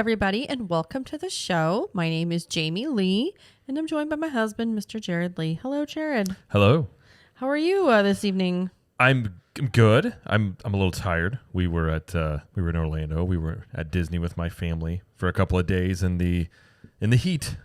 everybody, and welcome to the show. My name is Jamie Lee, and I'm joined by my husband, Mr. Jared Lee. Hello, Jared. Hello. How are you this evening? I'm good. I'm a little tired. We were in Orlando. We were at Disney with my family for a couple of days in the heat,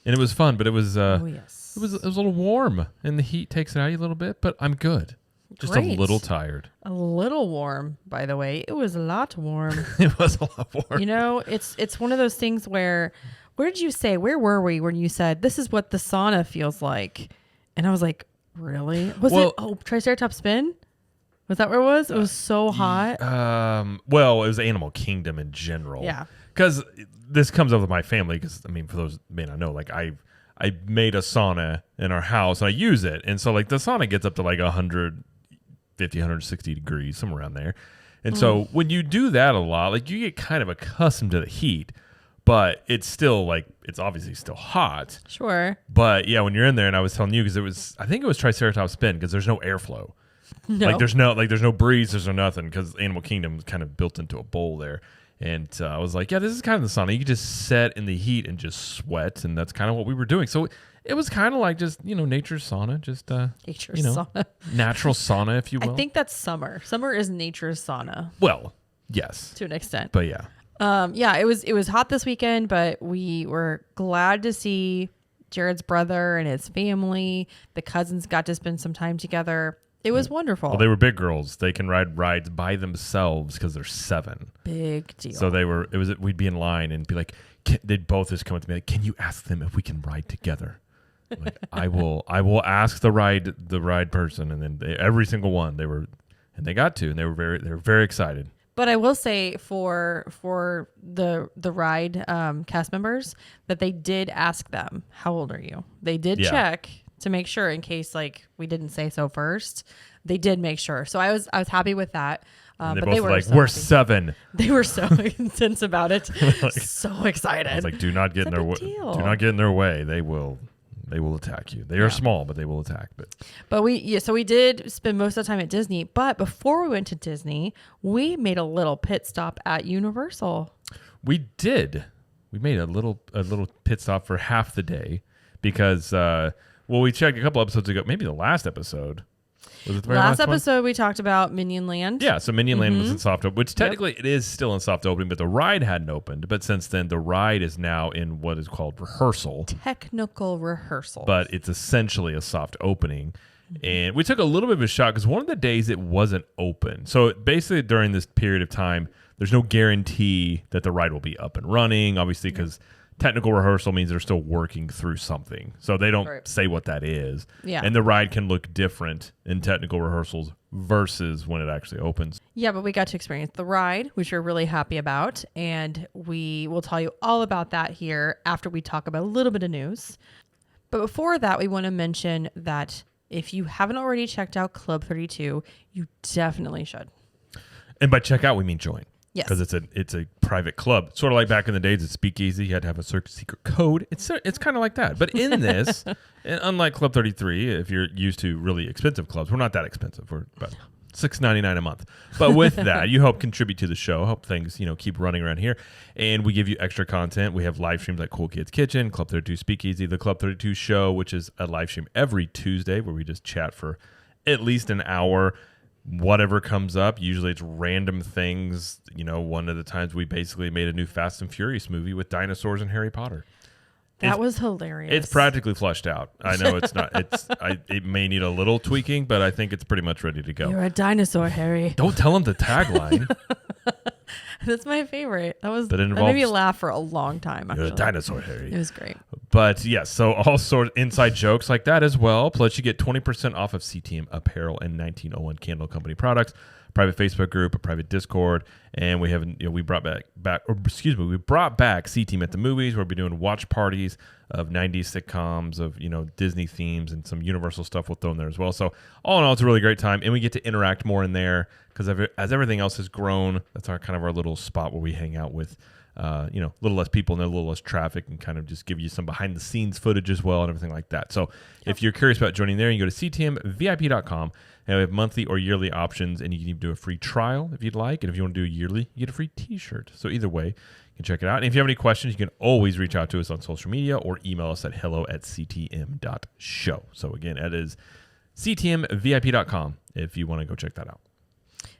and it was fun. But it was it was a little warm, and the heat takes it out of you a little bit. But I'm good. Just Great. a little tired. A little warm, by the way. It was a lot warm. It was a lot warm. You know, it's one of those things where did you say? Where were we when you said this is what the sauna feels like? And I was like, really? Was it Triceratops Spin? Was that where it was? It was so hot. Well, it was Animal Kingdom in general. Yeah. Because this comes up with my family. Because I mean, for those who may not know, like I made a sauna in our house and I use it, and so like the sauna gets up to like 150, 160 degrees, somewhere around there. And so when you do that a lot, like you get kind of accustomed to the heat, but it's still like, it's obviously still hot. Sure. But yeah, when you're in there, and I was telling you, because I think it was Triceratops Spin, because there's no airflow. No. Like there's no breeze, there's no nothing, because Animal Kingdom is kind of built into a bowl there. And I was like, yeah, this is kind of the sauna. You can just sit in the heat and just sweat, and that's kind of what we were doing. So it was kind of like just, nature's sauna, just sauna. Natural sauna, if you will. I think that's summer. Summer is nature's sauna. Well, yes. To an extent. But yeah. It was hot this weekend, but we were glad to see Jared's brother and his family. The cousins got to spend some time together. It was wonderful. Well, they were big girls. They can ride rides by themselves because they're 7. Big deal. So we'd be in line and be like, they'd both just come up to me like, can you ask them if we can ride together? I'm like, I will ask the ride person, and then every single one they got to, and they were very excited. But I will say for the ride cast members that they did ask them, how old are you? They did check to make sure, in case like we didn't say so first. They did make sure. So I was happy with that. But they were like, so we're happy. 7. They were so intense about it. Like, so excited. I was like, do not get in their way. Deal. Do not get in their way. They will attack you. They are small, but they will attack. But we did spend most of the time at Disney. But before we went to Disney, we made a little pit stop at Universal. We did. We made a little pit stop for half the day because we checked a couple episodes ago, maybe the last episode. Was it the very last episode we talked about Minion Land? Yeah, so Minion Land was in soft opening, which technically it is still in soft opening, but the ride hadn't opened. But since then, the ride is now in what is called rehearsal. Technical rehearsal. But it's essentially a soft opening. And we took a little bit of a shock because one of the days it wasn't open. So basically during this period of time, there's no guarantee that the ride will be up and running, obviously, because technical rehearsal means they're still working through something. So they don't say what that is. Yeah. And the ride can look different in technical rehearsals versus when it actually opens. Yeah, but we got to experience the ride, which we're really happy about. And we will tell you all about that here after we talk about a little bit of news. But before that, we want to mention that if you haven't already checked out Club 32, you definitely should. And by check out, we mean join. Yes. Because it's a private club. Sort of like back in the days at Speakeasy, you had to have a secret code. It's kind of like that. But in this, and unlike Club 33, if you're used to really expensive clubs, we're not that expensive. We're about $6.99 a month. But with that, you help contribute to the show, help things keep running around here. And we give you extra content. We have live streams like Cool Kids Kitchen, Club 32 Speakeasy, the Club 32 show, which is a live stream every Tuesday where we just chat for at least an hour. Whatever comes up, usually it's random things. One of the times we basically made a new Fast and Furious movie with dinosaurs and Harry Potter. That was hilarious. It's practically flushed out. I know it's not. It may need a little tweaking, but I think it's pretty much ready to go. You're a dinosaur, Harry. Don't tell him the tagline. That's my favorite. That made me laugh for a long time, actually. You're a dinosaur, Harry. It was great. But yes, so all sorts of inside jokes like that as well. Plus, you get 20% off of CTM apparel and 1901 Candle Company products, private Facebook group, a private Discord, and we have we brought back CTM at the movies. We'll be doing watch parties of 90s sitcoms, of Disney themes, and some Universal stuff we'll throw in there as well. So all in all, it's a really great time, and we get to interact more in there because as everything else has grown, that's our little spot where we hang out with a little less people and a little less traffic, and kind of just give you some behind the scenes footage as well and everything like that. So if you're curious about joining there, you go to ctmvip.com, and we have monthly or yearly options, and you can even do a free trial if you'd like. And if you want to do a yearly, you get a free t-shirt. So either way, you can check it out. And if you have any questions, you can always reach out to us on social media or email us at hello@ctm.show. So again, that is ctmvip.com if you want to go check that out.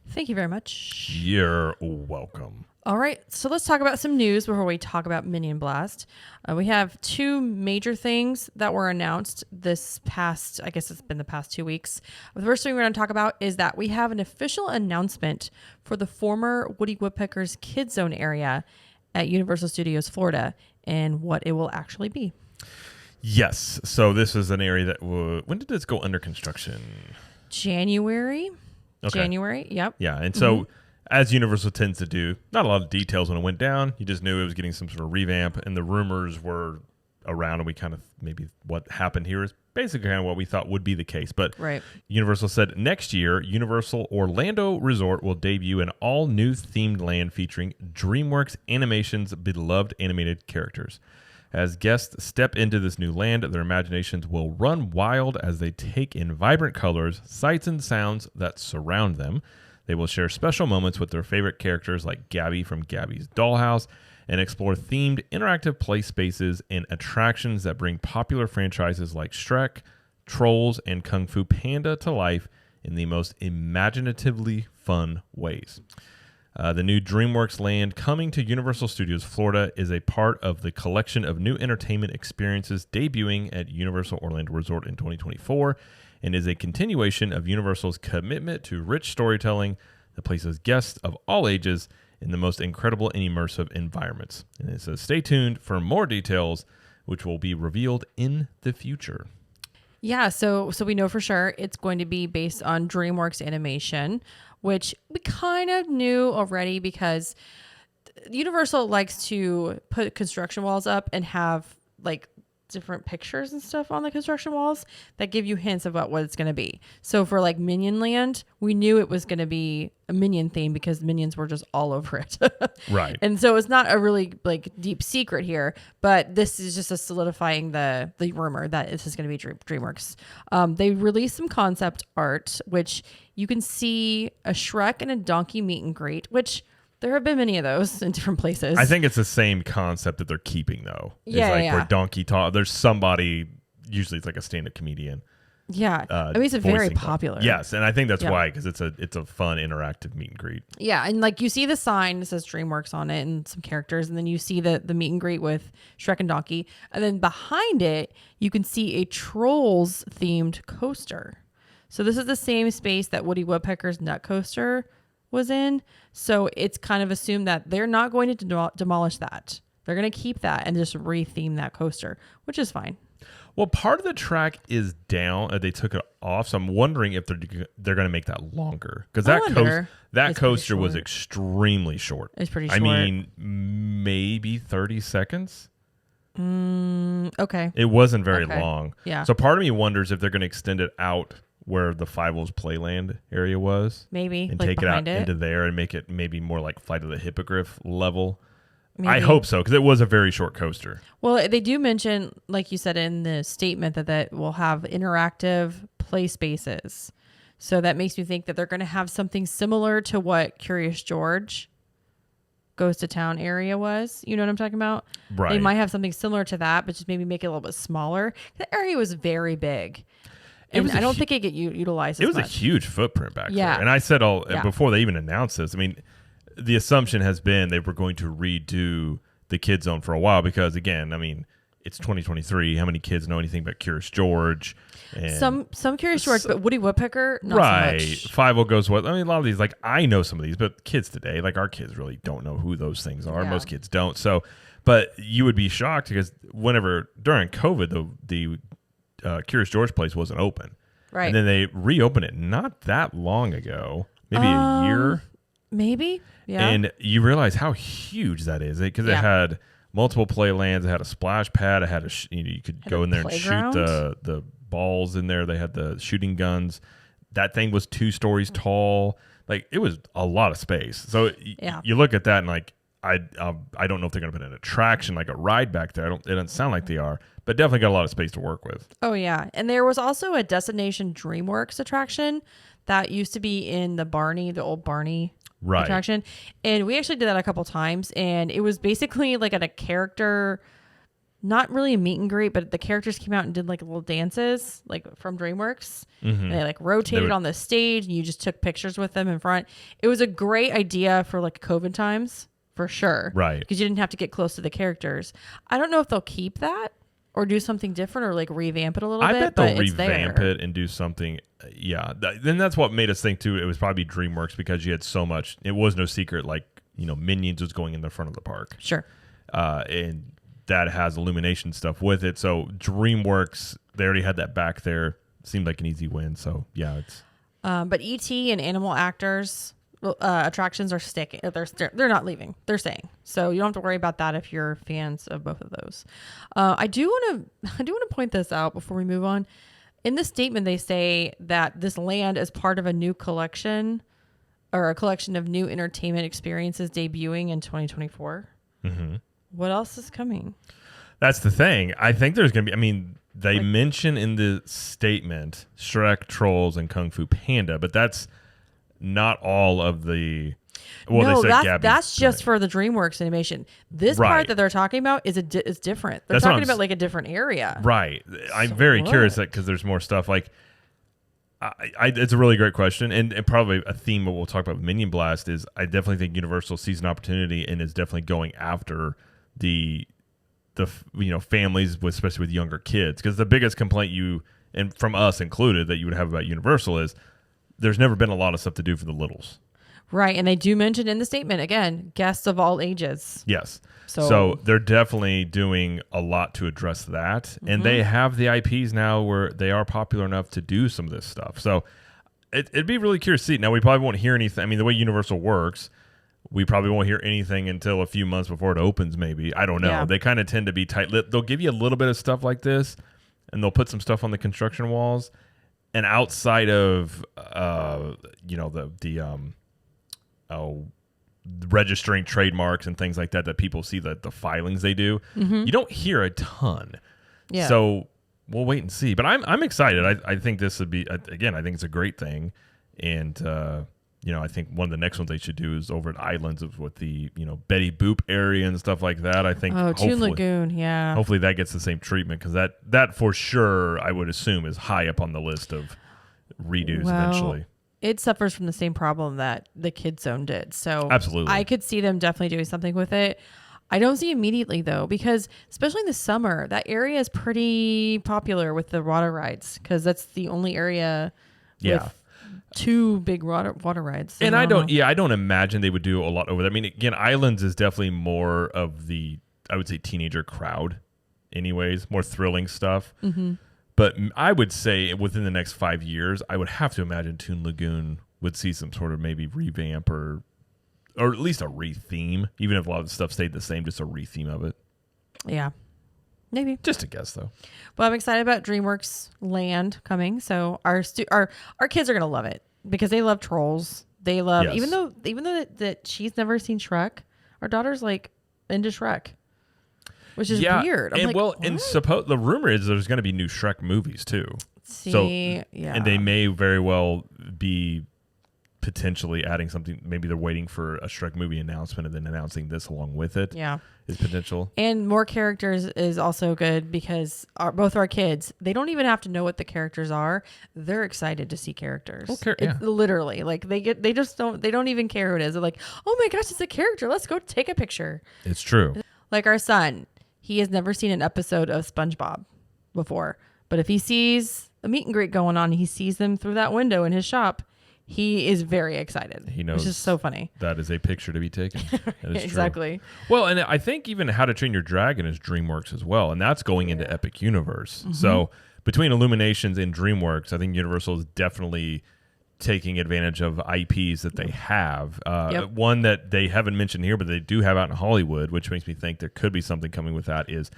Thank you very much. You're welcome. All right, so let's talk about some news before we talk about Minion Blast. We have two major things that were announced this past, I guess it's been the past 2 weeks. The first thing we're going to talk about is that we have an official announcement for the former Woody Woodpecker's Kid Zone area at Universal Studios Florida and what it will actually be. Yes, so this is an area that, when did this go under construction? January. Okay. January, yep. Yeah, and so as Universal tends to do, not a lot of details when it went down. You just knew it was getting some sort of revamp, and the rumors were around, and we kind of maybe what happened here is basically kind of what we thought would be the case. But right. Universal said next year, Universal Orlando Resort will debut an all-new themed land featuring DreamWorks Animation's beloved animated characters. As guests step into this new land, their imaginations will run wild as they take in vibrant colors, sights, and sounds that surround them. They will share special moments with their favorite characters like Gabby from Gabby's Dollhouse and explore themed interactive play spaces and attractions that bring popular franchises like Shrek, Trolls, and Kung Fu Panda to life in the most imaginatively fun ways. The new DreamWorks land coming to Universal Studios Florida is a part of the collection of new entertainment experiences debuting at Universal Orlando Resort in 2024 and is a continuation of Universal's commitment to rich storytelling that places guests of all ages in the most incredible and immersive environments. And it says, stay tuned for more details, which will be revealed in the future. Yeah, so we know for sure it's going to be based on DreamWorks animation, which we kind of knew already because Universal likes to put construction walls up and have like different pictures and stuff on the construction walls that give you hints about what it's going to be. So for like Minion Land, we knew it was going to be a Minion theme because Minions were just all over it. Right. And so it's not a really like deep secret here, but this is just a solidifying the rumor that this is going to be DreamWorks. They released some concept art, which you can see a Shrek and a donkey meet and greet, which there have been many of those in different places. I think it's the same concept that they're keeping, though. Yeah, it's like where Donkey talk. There's somebody, usually it's like a stand-up comedian. Yeah, I mean, it's a very popular. Yes, and I think that's why, because it's a fun interactive meet and greet. Yeah, and like you see the sign that says DreamWorks on it and some characters, and then you see the meet and greet with Shrek and Donkey, and then behind it you can see a Trolls themed coaster. So this is the same space that Woody Woodpecker's Nut Coaster was in. So it's kind of assumed that they're not going to demolish that. They're going to keep that and just re-theme that coaster, which is fine. Well, part of the track is down. They took it off, so I'm wondering if they're going to make that longer because that coaster was extremely short. It's pretty short. I mean, maybe 30 seconds. Okay. It wasn't very long. Yeah. So part of me wonders if they're going to extend it out where the Five-O's Playland area was. Maybe. And like take it out into there and make it maybe more like Flight of the Hippogriff level. Maybe. I hope so, because it was a very short coaster. Well, they do mention, like you said in the statement, that will have interactive play spaces. So that makes me think that they're going to have something similar to what Curious George Goes to Town area was. You know what I'm talking about? Right. They might have something similar to that, but just maybe make it a little bit smaller. The area was very big. And I don't think it get utilized as much. It was a huge footprint back Yeah. there. And I said before they even announced this, I mean, the assumption has been they were going to redo the Kid Zone for a while because, again, I mean, it's 2023. How many kids know anything about Curious George? And some Curious George, but Woody Woodpecker, not right. so much. Five-O Goes What? I mean, a lot of these, like, I know some of these, but kids today, like our kids really don't know who those things are. Yeah. Most kids don't. So, but you would be shocked because whenever, during COVID, the Curious George place wasn't open. Right. And then they reopened it not that long ago, maybe a year. Maybe. Yeah. And you realize how huge that is because it had multiple play lands. It had a splash pad. It had you could go in there and shoot the balls in there. They had the shooting guns. That thing was 2 stories tall. Like, it was a lot of space. So you look at that and like, I don't know if they're going to put an attraction like a ride back there. It doesn't sound like they are, but definitely got a lot of space to work with. Oh yeah, and there was also a Destination DreamWorks attraction that used to be in the old Barney attraction, and we actually did that a couple times, and it was basically like at a character. Not really a meet and greet, but the characters came out and did like little dances, like from DreamWorks. And they like rotated on the stage, and you just took pictures with them in front. It was a great idea for like COVID times, for sure. Right. Because you didn't have to get close to the characters. I don't know if they'll keep that or do something different or like revamp it a little bit. I bet they'll revamp it and do something. Yeah. Then that's what made us think too. It was probably DreamWorks because you had so much. It was no secret. Like, Minions was going in the front of the park. Sure. And that has illumination stuff with it. So DreamWorks, they already had that back there. Seemed like an easy win. So yeah, it's. But ET and Animal Actors attractions are sticking. They're not leaving. They're staying. So you don't have to worry about that if you're fans of both of those. I do want to point this out before we move on. In the statement, they say that this land is part of a new collection, or a collection of new entertainment experiences debuting in 2024. Mm-hmm. What else is coming? That's the thing. I think there's going to be, they mention in the statement Shrek, Trolls, and Kung Fu Panda, but that's not all of the. Well, no, that's just for the DreamWorks animation. This part that they're talking about is different. They're talking about like a different area. Right. I'm very curious because there's more stuff. Like, it's a really great question, and probably a theme of what we'll talk about with Minion Blast is I definitely think Universal sees an opportunity and is definitely going after the families, especially with younger kids, because the biggest complaint and from us included that you would have about Universal is there's never been a lot of stuff to do for the littles. Right, and they do mention in the statement again, guests of all ages. Yes, so they're definitely doing a lot to address that, and they have the IPs now where they are popular enough to do some of this stuff. So it'd be really curious to see. Now we probably won't hear anything. The way Universal works. We probably won't hear anything until a few months before it opens, maybe. I don't know. Yeah. They kind of tend to be tight-lipped. They'll give you a little bit of stuff like this, and they'll put some stuff on the construction walls. And outside of, registering trademarks and things like that people see, the filings they do, you don't hear a ton. Yeah. So we'll wait and see. But I'm excited. I think this would be, again, I think it's a great thing. And, I think one of the next ones they should do is over at Islands with the, Betty Boop area and stuff like that. I think. Oh, Toon Lagoon, yeah. Hopefully that gets the same treatment because that for sure I would assume is high up on the list of redos eventually. It suffers from the same problem that the Kids Zone did. So absolutely, I could see them definitely doing something with it. I don't see immediately though, because especially in the summer, that area is pretty popular with the water rides because that's the only area. Yeah. With two big water rides. And I don't imagine they would do a lot over there. Again, Islands is definitely more of the, I would say, teenager crowd anyways, more thrilling stuff. Mm-hmm. But I would say within the next 5 years, I would have to imagine Toon Lagoon would see some sort of maybe revamp or at least a re-theme, even if a lot of the stuff stayed the same, just a re-theme of it. Yeah. Maybe. Just a guess, though. Well, I'm excited about DreamWorks Land coming. So our kids are going to love it because they love Trolls. They love, yes. even though that she's never seen Shrek, our daughter's like into Shrek, which is weird. I'm and like, well, what? and the rumor is there's going to be new Shrek movies too. Yeah. And they may very well be potentially adding something. Maybe they're waiting for a Shrek movie announcement and then announcing this along with it. Yeah. Is potential. And more characters is also good because both our kids, they don't even have to know what the characters are. They're excited to see characters. Literally, like they don't even care who it is. They're like, oh my gosh, it's a character. Let's go take a picture. It's true. Like our son, he has never seen an episode of SpongeBob before. But if he sees a meet and greet going on, he sees them through that window in his shop, he is very excited. He knows. Which is so funny. That is a picture to be taken. That is exactly. True. Well, and I think even How to Train Your Dragon is DreamWorks as well. And that's going into Epic Universe. Mm-hmm. So between Illuminations and DreamWorks, I think Universal is definitely taking advantage of IPs that they have. One that they haven't mentioned here, but they do have out in Hollywood, which makes me think there could be something coming with that is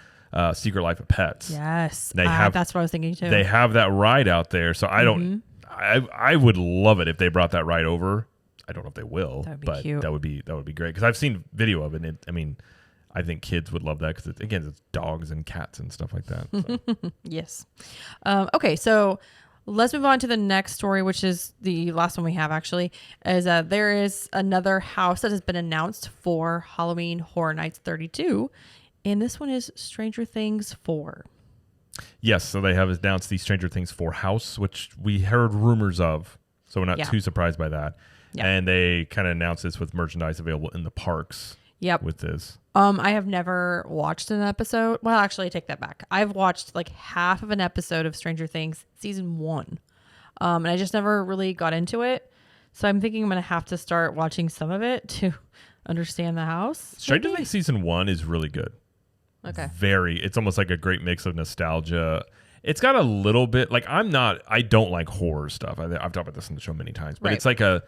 Secret Life of Pets. Yes. That's what I was thinking too. They have that ride out there. So I would love it if they brought that ride over. I don't know if they will, That would be but cute. that would be great because I've seen video of it. And I think kids would love that because again, it's dogs and cats and stuff like that. So. Yes. Okay, so let's move on to the next story, which is the last one we have actually, is there is another house that has been announced for Halloween Horror Nights 32, and this one is Stranger Things 4. Yes, so they have announced the Stranger Things 4 house, which we heard rumors of, so we're not too surprised by that. Yeah. And they kind of announced this with merchandise available in the parks. Yep. With this. I have never watched an episode. Well, actually, I take that back. I've watched like half of an episode of Stranger Things season 1. And I just never really got into it. So I'm thinking I'm going to have to start watching some of it to understand the house. Stranger Things season 1 is really good. Okay. It's almost like a great mix of nostalgia. It's got a little bit, like I don't like horror stuff. I've talked about this on the show many times, but it's like a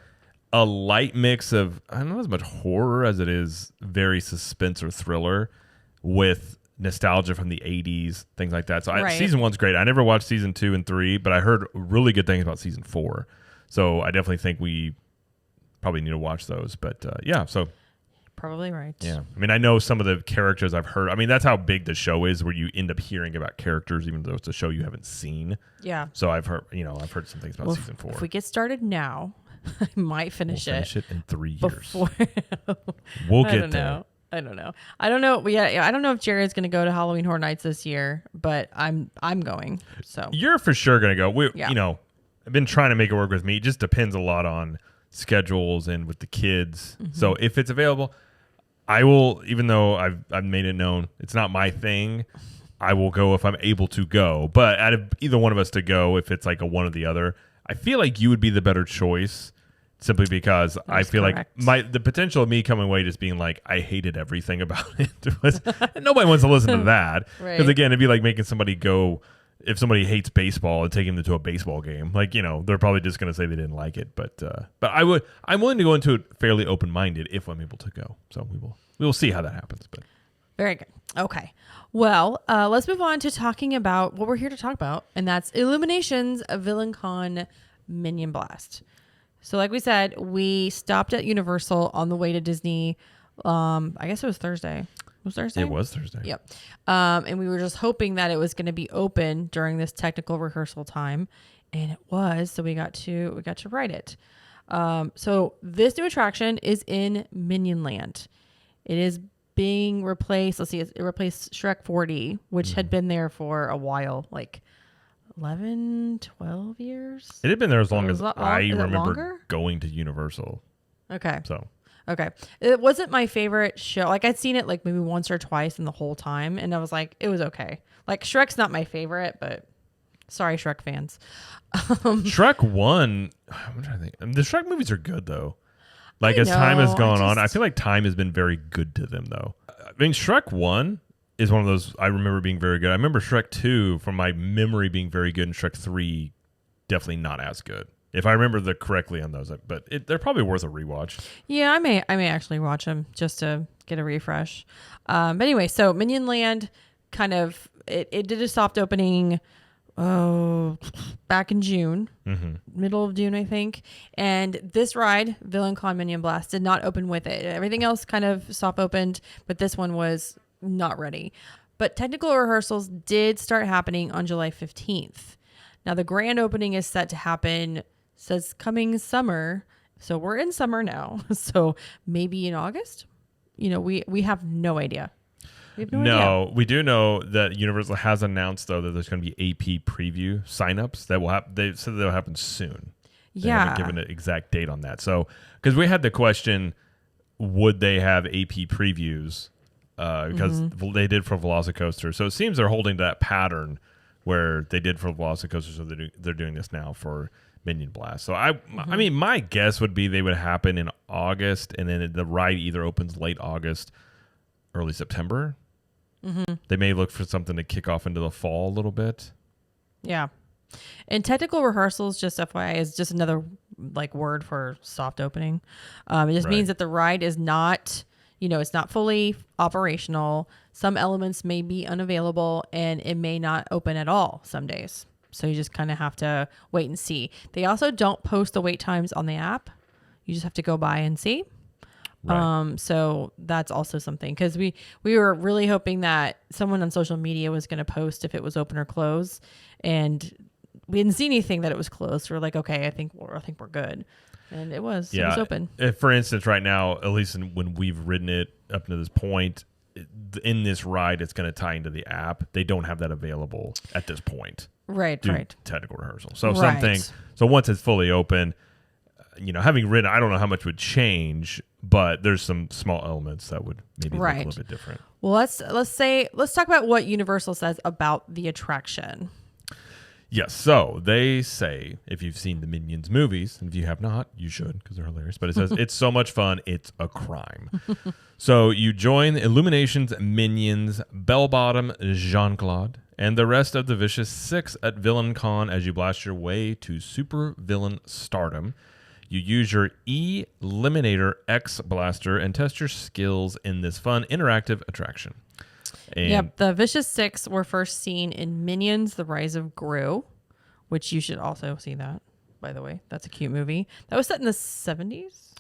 light mix of, I don't know, as much horror as it is very suspense or thriller with nostalgia from the 80s, things like that. So season 1's great. I never watched season 2 and 3, but I heard really good things about season 4. So I definitely think we probably need to watch those. But so. Probably right. Yeah. I mean, I know some of the characters I've heard. I mean, that's how big the show is, where you end up hearing about characters, even though it's a show you haven't seen. Yeah. So I've heard some things about season 4. If we get started now, I might finish it in 3 years. Before We'll get there. I don't know. I don't know if Jared's going to go to Halloween Horror Nights this year, but I'm going. So you're for sure going to go. I've been trying to make it work with me. It just depends a lot on schedules and with the kids. Mm-hmm. So if it's available, I will. Even though I've made it known it's not my thing, I will go if I'm able to go. But out of either one of us to go, if it's like a one or the other, I feel like you would be the better choice. Simply because I feel correct. Like the potential of me coming away just being like, I hated everything about it. Nobody wants to listen to that. Because again, it'd be like making somebody go, if somebody hates baseball and taking them to a baseball game, like, they're probably just going to say they didn't like it. But I'm willing to go into it fairly open-minded if I'm able to go. So we will see how that happens. But very good. Okay. Well, let's move on to talking about what we're here to talk about. And that's Illumination's Villain-Con Minion Blast. So like we said, we stopped at Universal on the way to Disney. I guess it was Thursday. It was Thursday? It was Thursday. Yep. And we were just hoping that it was going to be open during this technical rehearsal time. And it was. So we got to ride it. So this new attraction is in Minion Land. It is being replaced. Let's see. It replaced Shrek 4D, which had been there for a while, like 11, 12 years. It had been there as long as I remember longer? Going to Universal. Okay. So. Okay. It wasn't my favorite show. Like I'd seen it like maybe once or twice in the whole time. And I was like, it was okay. Like Shrek's not my favorite, but sorry, Shrek fans. Shrek 1, I'm trying to think. The Shrek movies are good though. Like as time has gone on, I feel like time has been very good to them though. I mean, Shrek 1 is one of those I remember being very good. I remember Shrek 2 from my memory being very good, and Shrek 3 definitely not as good. If I remember correctly on those, but they're probably worth a rewatch. Yeah, I may actually watch them just to get a refresh. But anyway, so Minion Land kind of it did a soft opening back in June, middle of June, I think. And this ride, Villain-Con Minion Blast, did not open with it. Everything else kind of soft opened, but this one was not ready. But technical rehearsals did start happening on July 15th. Now the grand opening is set to happen, says coming summer. So we're in summer now. So maybe in August? We have no idea. We have no idea. We do know that Universal has announced though that there's going to be AP preview signups that will happen. They said that'll happen soon. They haven't given an exact date on that. So because we had the question, would they have AP previews? Because they did for Velocicoaster. So it seems they're holding to that pattern where they did for Velocicoaster. So they're doing this now for Minion Blast. So I mean, my guess would be they would happen in August, and then the ride either opens late August, early September. They may look for something to kick off into the fall a little bit. Yeah. And technical rehearsals, just FYI, is just another like word for soft opening. It just means that the ride is not, it's not fully operational. Some elements may be unavailable, and it may not open at all some days. So you just kind of have to wait and see. They also don't post the wait times on the app. You just have to go by and see. Right. So that's also something, because we were really hoping that someone on social media was going to post if it was open or closed, and we didn't see anything that it was closed. We're like, okay, I think we're good, and it was open. If, for instance, right now, at least when we've ridden it up to this point, in this ride, it's going to tie into the app. They don't have that available at this point. Right. Technical rehearsal. So So once it's fully open, having ridden, I don't know how much would change, but there's some small elements that would maybe look a little bit different. Well, let's talk about what Universal says about the attraction. Yes. So they say, if you've seen the Minions movies, and if you have not, you should, because they're hilarious. But it says, it's so much fun, it's a crime. So you join Illumination's Minions, Bell-Bottom, Jean-Claude, and the rest of the Vicious Six at Villain-Con as you blast your way to super villain stardom. You use your Eliminator X blaster and test your skills in this fun, interactive attraction. Yep, the Vicious Six were first seen in Minions: The Rise of Gru, which you should also see that, by the way. That's a cute movie. That was set in the 70s?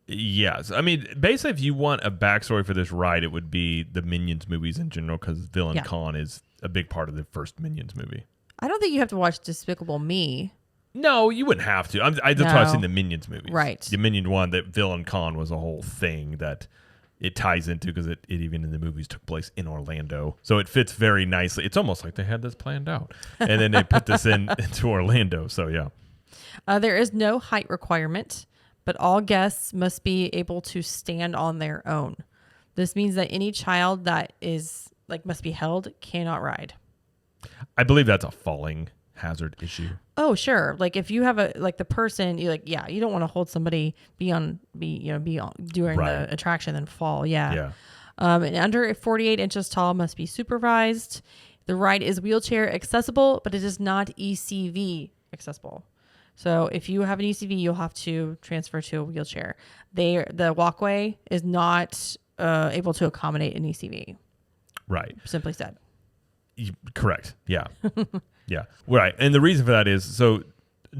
Yes. I mean, basically, if you want a backstory for this ride, it would be the Minions movies in general, because Villain-Con is a big part of the first Minions movie. I don't think you have to watch Despicable Me. No, you wouldn't have to. That's why I've seen the Minions movies. Right. The Minion one, that Villain-Con was a whole thing that it ties into, because it even in the movies took place in Orlando. So it fits very nicely. It's almost like they had this planned out. And then they put this into Orlando. So, yeah. There is no height requirement, but all guests must be able to stand on their own. This means that any child that is must be held cannot ride. I believe that's a falling hazard issue. Oh, sure. Like if you have the person, you you don't want to hold somebody be on during the attraction then fall. Yeah. Yeah. And under 48 inches tall must be supervised. The ride is wheelchair accessible, but it is not ECV accessible. So if you have an ECV, you'll have to transfer to a wheelchair. The walkway is not able to accommodate an ECV. Right. Simply said. Correct. Yeah. Yeah. Right. And the reason for that is, so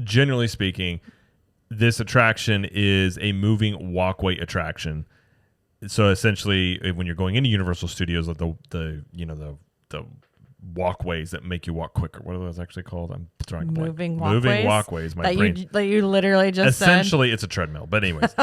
generally speaking, this attraction is a moving walkway attraction. So essentially, when you're going into Universal Studios, like the walkways that make you walk quicker. What are those actually called? I'm drawing a blank. Moving walkways. Moving walkways. My brain. That you literally just essentially, it's a treadmill. But anyways,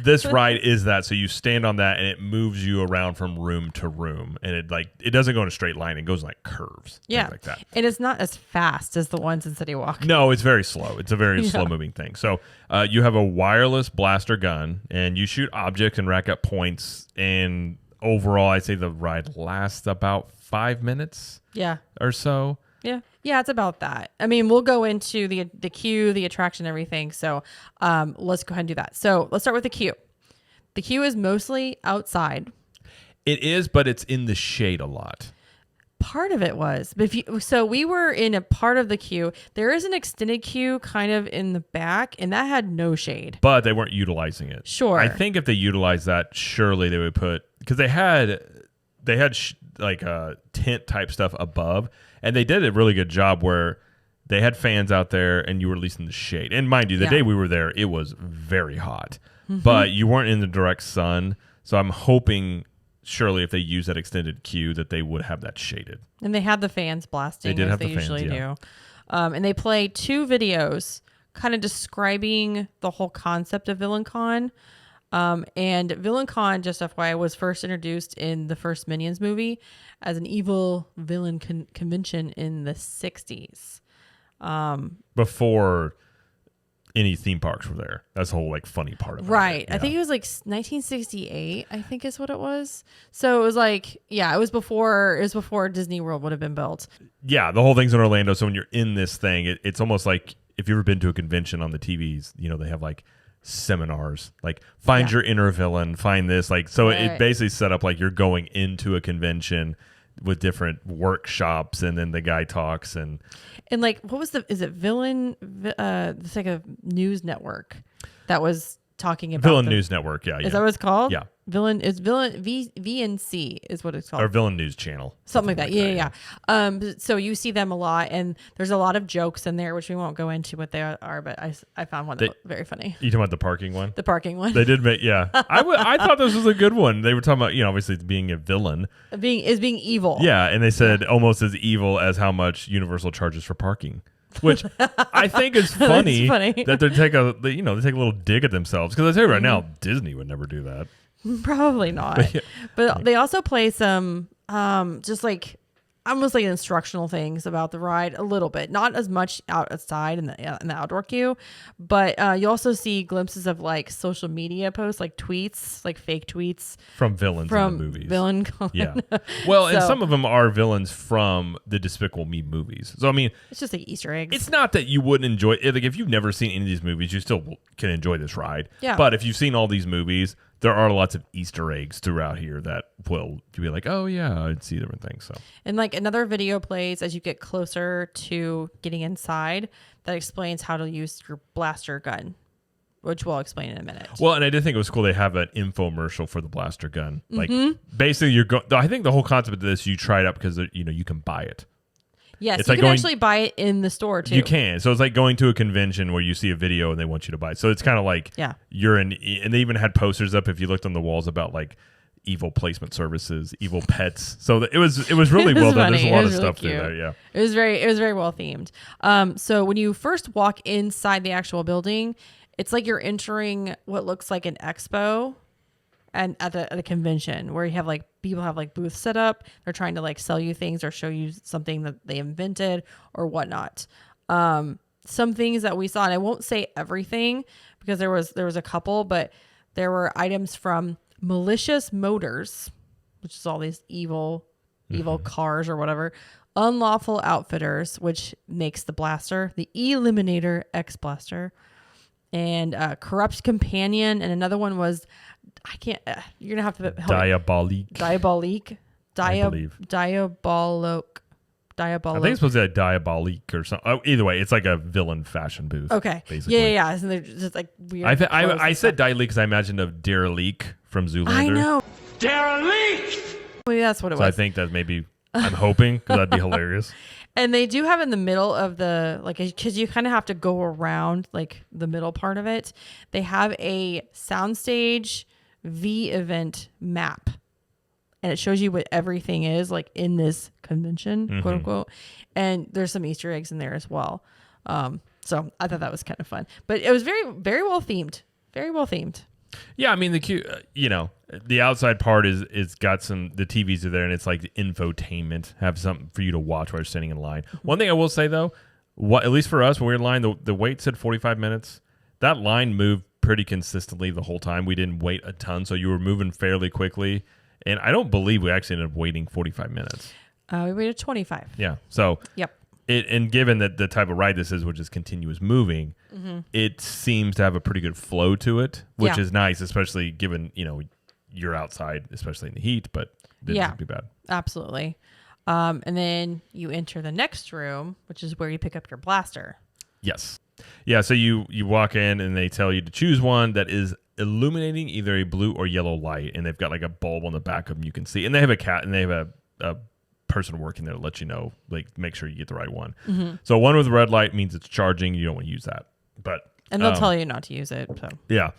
this ride is that. So you stand on that, and it moves you around from room to room, and it doesn't go in a straight line. It goes in curves. Yeah, like that. And it's not as fast as the ones in City Walk. No, it's very slow. It's a very slow moving thing. So you have a wireless blaster gun, and you shoot objects and rack up points. And overall, I'd say the ride lasts about 5 minutes. Yeah. Or so. Yeah. Yeah, it's about that. I mean, we'll go into the queue, the attraction, everything. So let's go ahead and do that. So let's start with the queue. The queue is mostly outside. It is, but it's in the shade a lot. Part of it was. But so we were in a part of the queue. There is an extended queue kind of in the back, and that had no shade. But they weren't utilizing it. Sure. I think if they utilized that, surely they would put, because they had tent type stuff above, and they did a really good job where they had fans out there and you were at least in the shade. And mind you, the day we were there, it was very hot, but you weren't in the direct sun. So I'm hoping surely if they use that extended queue that they would have that shaded. And they had the fans blasting. They did have they the fans, usually do. And they play 2 videos kind of describing the whole concept of Villain-Con. And Villain-Con, just FYI, was first introduced in the first Minions movie as an evil villain convention in the 60s. Before any theme parks were there. That's the whole funny part of it. Right. Yeah. I think it was 1968, I think is what it was. So it was it was before Disney World would have been built. Yeah, the whole thing's in Orlando. So when you're in this thing, it's almost like if you've ever been to a convention on the TVs, they have seminars, find your inner villain, find this, it basically set up you're going into a convention with different workshops, and then the guy talks and what was is it it's a news network that was talking about Villain News Network. Yeah. Is that what it's called? Yeah. VNC is what it's called. Our Villain News channel. Something like that. Yeah. So you see them a lot, and there's a lot of jokes in there, which we won't go into what they are, but I found one that was very funny. You talking about the parking one? The parking one. They did make, yeah. I thought this was a good one. They were talking about, obviously being a villain. Being evil. Yeah, and they said almost as evil as how much Universal charges for parking. Which I think is funny, that they take a little dig at themselves. Because I tell you right now, Disney would never do that. Probably not. But they also play some just like almost like instructional things about the ride a little bit, not as much outside in the outdoor queue, but you also see glimpses of like social media posts, like tweets, like fake tweets from villains in the movies. Villain-Con. Yeah. Well, and some of them are villains from the Despicable Me movies. So I mean, it's just like Easter eggs. It's not that you wouldn't enjoy it. Like if you've never seen any of these movies, you still can enjoy this ride. Yeah. But if you've seen all these movies, there are lots of Easter eggs throughout here that will be like, oh yeah, I'd see different things. So, and like another video plays as you get closer to getting inside that explains how to use your blaster gun, which we'll explain in a minute. Well, and I did think it was cool. They have an infomercial for the blaster gun. Like basically, I think the whole concept of this, you try it out because you can buy it. Yes, you can actually buy it in the store too. You can. So it's like going to a convention where you see a video and they want you to buy it. So it's kind of like you're in, and they even had posters up if you looked on the walls about like evil placement services, evil pets. So it was really well done. There's a lot of stuff there. Yeah, it was very well themed. So when you first walk inside the actual building, it's like you're entering what looks like an expo. And at a convention where you have like people have like booths set up, they're trying to like sell you things or show you something that they invented or whatnot. Some things that we saw, and I won't say everything because there was a couple, but there were items from Malicious Motors, which is all these evil cars or whatever. Unlawful Outfitters, which makes the blaster, the Eliminator X Blaster, and Corrupt Companion, and another one was you're gonna have to help Diabolique. I think it's supposed to be a Diabolique or something. Oh, either way, it's like a villain fashion booth. Okay. Basically. Yeah. And they're just like weird. I said Diabolique because I imagined of Derelique from Zoolander. I know. Derelique! Maybe that's what it was. So I think that maybe I'm hoping because that'd be hilarious. And they do have in the middle of the, like, because you kind of have to go around like the middle part of it. They have a soundstage event map, and it shows you what everything is like in this convention, quote unquote. And there's some Easter eggs in there as well. So I thought that was kind of fun, but it was very well themed. Very well themed. Yeah, I mean the outside part is got the TVs are there, and it's like the infotainment, have something for you to watch while you're standing in line. One thing I will say though, at least for us when we were in line, the wait said 45 minutes. That line moved pretty consistently the whole time. We didn't wait a ton, so you were moving fairly quickly. And I don't believe we actually ended up waiting 45 minutes. We waited 25. Yeah. So yep. And given that the type of ride this is, which is continuous moving, it seems to have a pretty good flow to it, which is nice, especially given, you're outside, especially in the heat, but it didn't be bad. Absolutely. And then you enter the next room, which is where you pick up your blaster. Yes. Yeah, so you walk in and they tell you to choose one that is illuminating either a blue or yellow light, and they've got like a bulb on the back of them you can see. And they have a cat, and they have a person working there to let you know, like, make sure you get the right one. So one with a red light means it's charging. You don't want to use that. And they'll tell you not to use it. So yeah.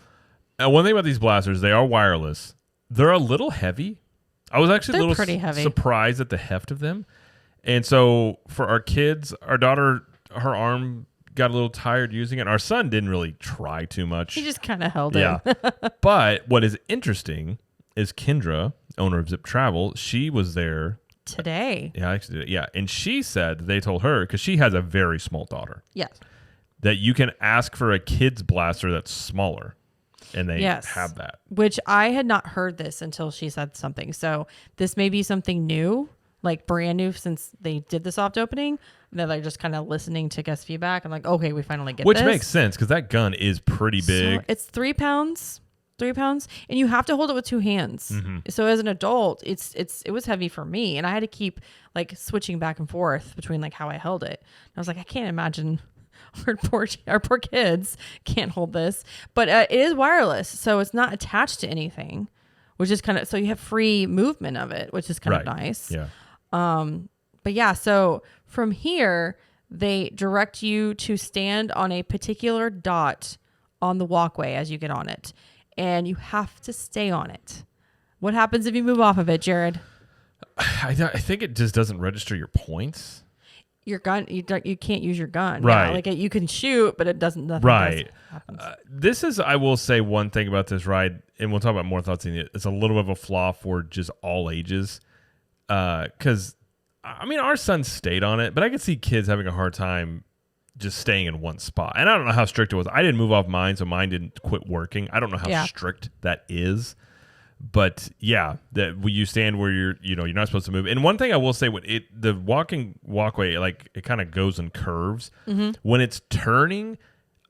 One thing about these blasters, they are wireless. They're a little heavy. I was actually a little surprised at the heft of them. And so for our kids, our daughter, her arm got a little tired using it. Our son didn't really try too much. He just kind of held it. But what is interesting is Kendra, owner of Zip Travel, she was there today. Yeah, actually, yeah. And she said they told her, because she has a very small daughter. Yes. That you can ask for a kid's blaster that's smaller. And they have that. Which I had not heard this until she said something. So this may be something new, like brand new since they did the soft opening. They're like just kind of listening to guest feedback. I'm like, okay, we finally get Which this. Makes sense because that gun is pretty big. So it's 3 pounds. 3 pounds, and you have to hold it with 2 hands. So as an adult, it was heavy for me, and I had to keep like switching back and forth between like how I held it. And I was like, I can't imagine our poor kids can't hold this, but it is wireless, so it's not attached to anything, which is kind of, so you have free movement of it, which is kind of nice. Yeah. But yeah, so from here, they direct you to stand on a particular dot on the walkway as you get on it, and you have to stay on it. What happens if you move off of it, Jared? I think it just doesn't register your points. Your gun, you can't use your gun. Right. Yeah, like you can shoot, but it doesn't. Nothing Right. happens. This is, I will say one thing about this ride, and we'll talk about more thoughts in it. It's a little bit of a flaw for just all ages. Because, I mean, our son stayed on it, but I could see kids having a hard time just staying in one spot. And I don't know how strict it was. I didn't move off mine, so mine didn't quit working. I don't know how strict that is. But yeah, that you stand where you're not supposed to move. And one thing I will say, when the walkway, like it kind of goes in curves. Mm-hmm. When it's turning,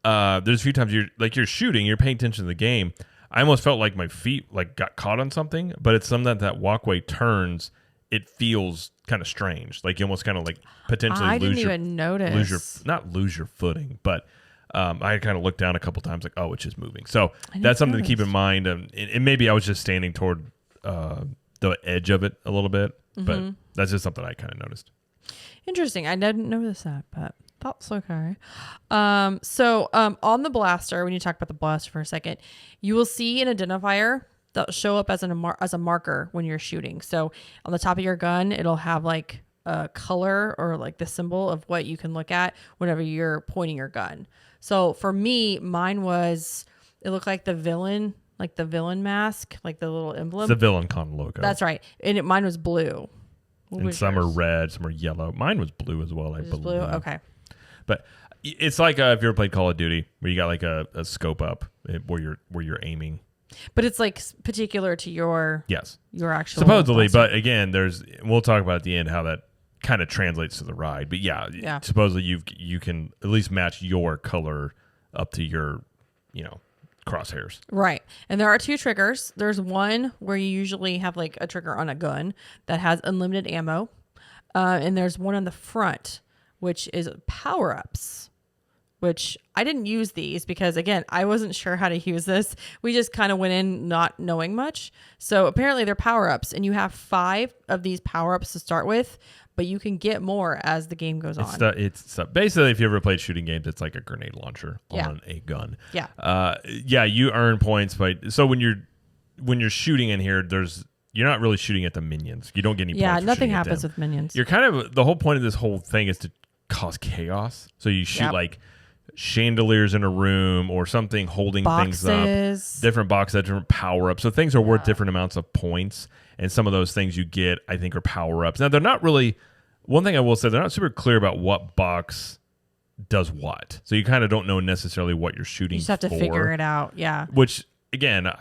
there's a few times you're shooting, you're paying attention to the game. I almost felt like my feet like got caught on something, but it's something that walkway turns. It feels kind of strange, like you almost kind of like potentially I didn't even notice. lose your footing, but. I kind of looked down a couple times like, oh, it's just moving. So that's something to keep in mind. And maybe I was just standing toward the edge of it a little bit, but that's just something I kind of noticed. Interesting. I didn't notice that, but that's okay. So on the blaster, when you talk about the blaster for a second, you will see an identifier that'll show up as a marker when you're shooting. So on the top of your gun, it'll have like a color or like the symbol of what you can look at whenever you're pointing your gun. So for me, mine it looked like the villain mask, like the little emblem. It's the Villain-Con logo. That's right. And mine was blue. And some are red, some are yellow. Mine was blue as well, I believe. Blue? Okay. But it's like if you ever played Call of Duty, where you got like a scope up where you're aiming. But it's like particular to your actual supposedly. blaster. But again, we'll talk about at the end how that kind of translates to the ride. But yeah. Supposedly you can at least match your color up to your crosshairs. Right. And there are two triggers. There's one where you usually have like a trigger on a gun that has unlimited ammo. And there's one on the front, which is power-ups, which I didn't use these because, again, I wasn't sure how to use this. We just kind of went in not knowing much. So apparently they're power-ups, and you have 5 of these power-ups to start with, but you can get more as the game goes on. It's basically, if you ever played shooting games, it's like a grenade launcher on a gun. Yeah. You earn points so when you're shooting in here, you're not really shooting at the minions. You don't get any points. Yeah, nothing happens with minions. You're kind of, the whole point of this whole thing is to cause chaos. So you shoot like chandeliers in a room or something holding things up, different boxes, different power-ups. So things are worth different amounts of points. And some of those things you get, I think, are power-ups. Now, they're not really, one thing I will say, they're not super clear about what box does what. So you kind of don't know necessarily what you're shooting for. You just have to figure it out, yeah. Which, again,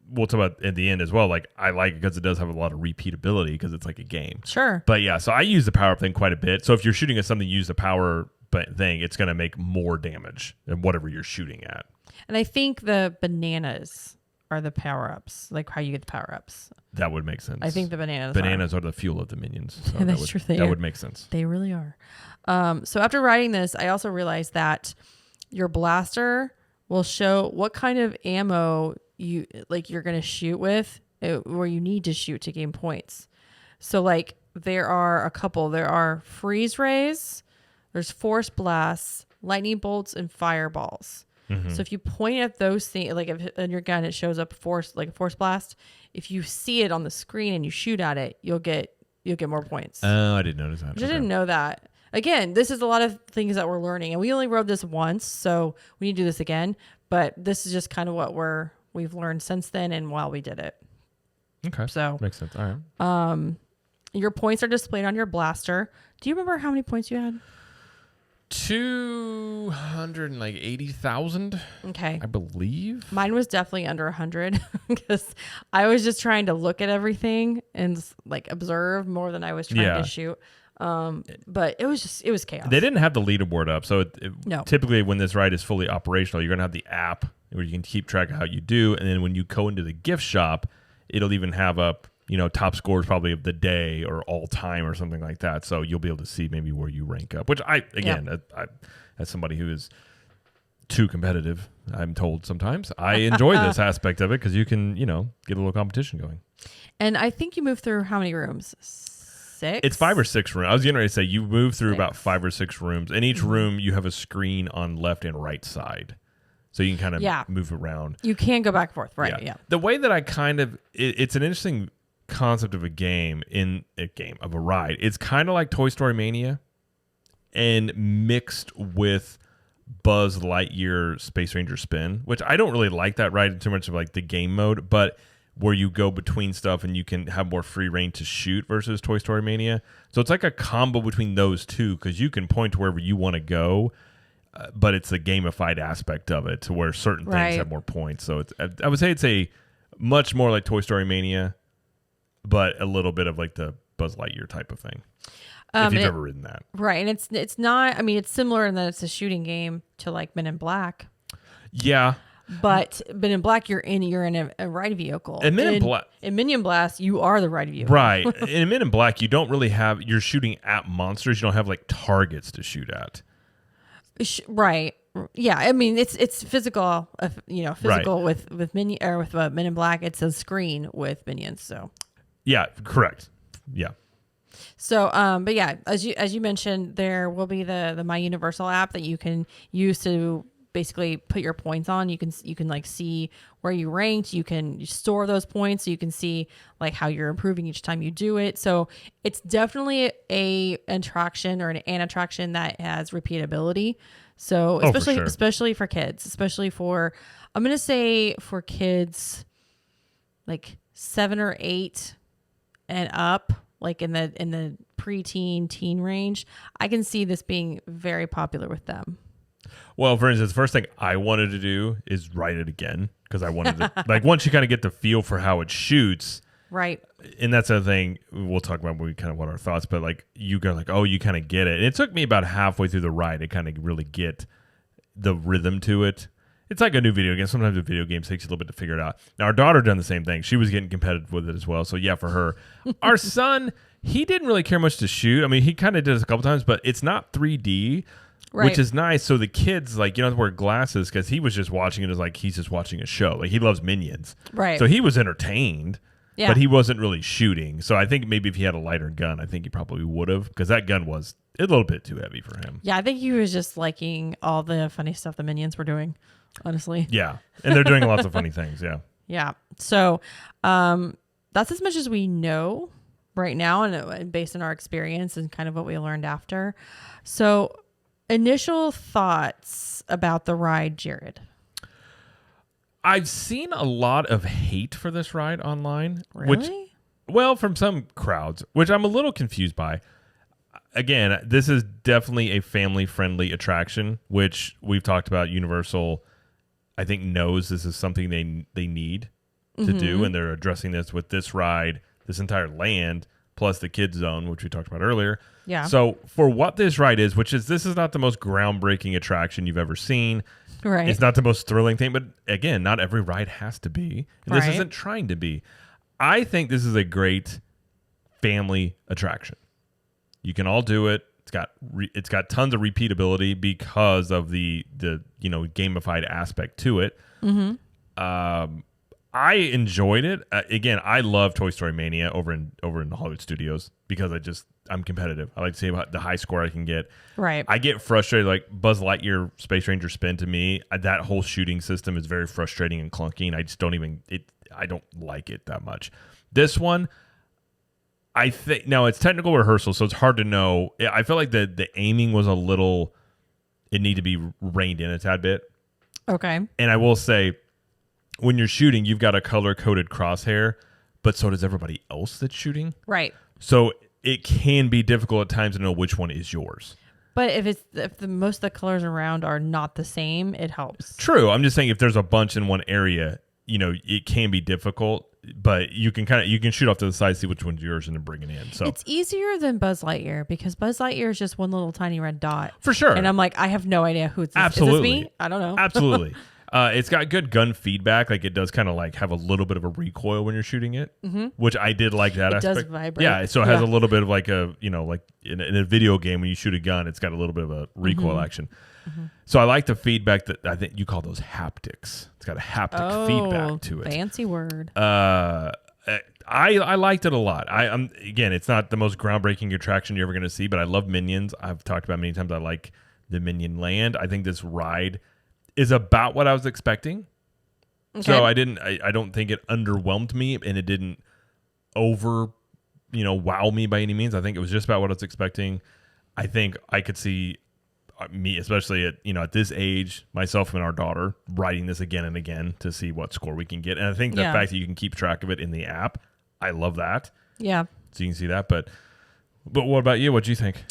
we'll talk about at the end as well. Like, I like it because it does have a lot of repeatability because it's like a game. Sure. But yeah, so I use the power-up thing quite a bit. So if you're shooting at something, use the power thing, it's going to make more damage than whatever you're shooting at. And I think the bananas are the power-ups, like how you get the power-ups. That would make sense. I think the bananas are the fuel of the minions. So That's true. That would make sense. They really are. So after writing this, I also realized that your blaster will show what kind of ammo you're going to shoot with, where you need to shoot to gain points. So like there are a couple. There are freeze rays, there's force blasts, lightning bolts, and fireballs. Mm-hmm. So if you point at those things, like if in your gun it shows up like a force blast, if you see it on the screen and you shoot at it, you'll get more points. Oh, I didn't notice that. I didn't know that. Again, this is a lot of things that we're learning, and we only rode this once, so we need to do this again. But this is just kind of what we've learned since then and while we did it. Okay, so makes sense. All right. Your points are displayed on your blaster. Do you remember how many points you had? 280,000. Okay. I believe. Mine was definitely under 100 because I was just trying to look at everything and like observe more than I was trying to shoot. But it was chaos. They didn't have the leaderboard up. So no. Typically when this ride is fully operational, you're going to have the app where you can keep track of how you do. And then when you go into the gift shop, it'll even have up, top scores probably of the day or all time or something like that. So you'll be able to see maybe where you rank up, which I as somebody who is too competitive, I'm told sometimes. I enjoy this aspect of it because you can, get a little competition going. And I think you move through how many rooms? 6? It's 5 or 6 rooms. I was getting ready to say you move through about 5 or 6 rooms. In each room, you have a screen on left and right side. So you can kind of move around. You can go back and forth, right? Yeah. The way that I it's an interesting concept of a ride. It's kind of like Toy Story Mania and mixed with Buzz Lightyear Space Ranger Spin, which I don't really like that ride too much of like the game mode, but where you go between stuff and you can have more free reign to shoot versus Toy Story Mania. So it's like a combo between those two because you can point to wherever you want to go, but it's the gamified aspect of it to where certain things have more points. So I would say it's a much more like Toy Story Mania, but a little bit of like the Buzz Lightyear type of thing. If you've ever ridden that. Right. And it's not, I mean, it's similar in that it's a shooting game to like Men in Black. Yeah. But Men in Black, you're in a ride vehicle. And in Minion Blast, you are the ride vehicle. Right. In Men in Black, you don't really you're shooting at monsters. You don't have like targets to shoot at. Right. Yeah. I mean, it's physical, with Minion or with Men in Black. It's a screen with minions. So. Yeah. Correct. Yeah. So, but yeah, as you mentioned, there will be the My Universal app that you can use to basically put your points on. You can like see where you ranked. You can store those points so you can see like how you're improving each time you do it. So it's definitely an attraction that has repeatability. So especially for kids, I'm going to say for kids like 7 or 8 and up, like in the preteen, teen range, I can see this being very popular with them. Well, for instance, the first thing I wanted to do is ride it again because I wanted to, like, once you kind of get the feel for how it shoots. Right. And that's the thing we'll talk about when we kind of want our thoughts, but like you go like, oh, you kind of get it. And it took me about halfway through the ride to kind of really get the rhythm to it. It's like a new video game. Sometimes a video game takes a little bit to figure it out. Now, our daughter done the same thing. She was getting competitive with it as well. So, yeah, for her. Our son, he didn't really care much to shoot. I mean, he kind of did it a couple times, but it's not 3D, which is nice. So the kids, like, you don't have to wear glasses because he was just watching it as like he's just watching a show. Like, he loves Minions. Right. So he was entertained, but he wasn't really shooting. So I think maybe if he had a lighter gun, I think he probably would have because that gun was a little bit too heavy for him. Yeah, I think he was just liking all the funny stuff the Minions were doing. Honestly. Yeah. And they're doing lots of funny things. Yeah. Yeah. So that's as much as we know right now and based on our experience and kind of what we learned after. So initial thoughts about the ride, Jared. I've seen a lot of hate for this ride online. Really? From some crowds, which I'm a little confused by. Again, this is definitely a family-friendly attraction, which we've talked about. Universal, I think, knows this is something they need to do, and they're addressing this with this ride, this entire land, plus the kids zone, which we talked about earlier. Yeah. So for what this ride is, this is not the most groundbreaking attraction you've ever seen. Right. It's not the most thrilling thing, but again, not every ride has to be. And this isn't trying to be. I think this is a great family attraction. You can all do it. It's got tons of repeatability because of the gamified aspect to it. Mm-hmm. I enjoyed it. Again, I love Toy Story Mania over in the Hollywood Studios because I'm competitive. I like to see about the high score I can get. Right. I get frustrated. Like Buzz Lightyear Space Ranger Spin, to me, that whole shooting system is very frustrating and clunky, and I just don't I don't like it that much. This one, I think now it's technical rehearsal, so it's hard to know. I feel like the aiming was it needed to be reined in a tad bit. Okay. And I will say, when you're shooting, you've got a color-coded crosshair, but so does everybody else that's shooting. Right. So it can be difficult at times to know which one is yours. But if the most of the colors around are not the same, it helps. True. I'm just saying if there's a bunch in one area, it can be difficult, but you can shoot off to the side, see which one's yours, and then bring it in. So it's easier than Buzz Lightyear because Buzz Lightyear is just one little tiny red dot. For sure. And I'm like, I have no idea who it's. Absolutely. Is this me? I don't know. Absolutely. It's got good gun feedback. Like it does kind of like have a little bit of a recoil when you're shooting it, which I did like that aspect. It does vibrate. Yeah. So it has a little bit of like like in a video game when you shoot a gun, it's got a little bit of a recoil action. So I like the feedback that I think you call those haptics. It's got a haptic feedback to it. Fancy word. I liked it a lot. Again, it's not the most groundbreaking attraction you're ever going to see, but I love Minions. I've talked about many times. I like the Minion Land. I think this ride is about what I was expecting. Okay. So I don't think it underwhelmed me, and it didn't wow me by any means. I think it was just about what I was expecting. I think I could see me, especially at this age, myself and our daughter, riding this again and again to see what score we can get. And I think the fact that you can keep track of it in the app, I love that. Yeah. So you can see that. But what about you? What do you think?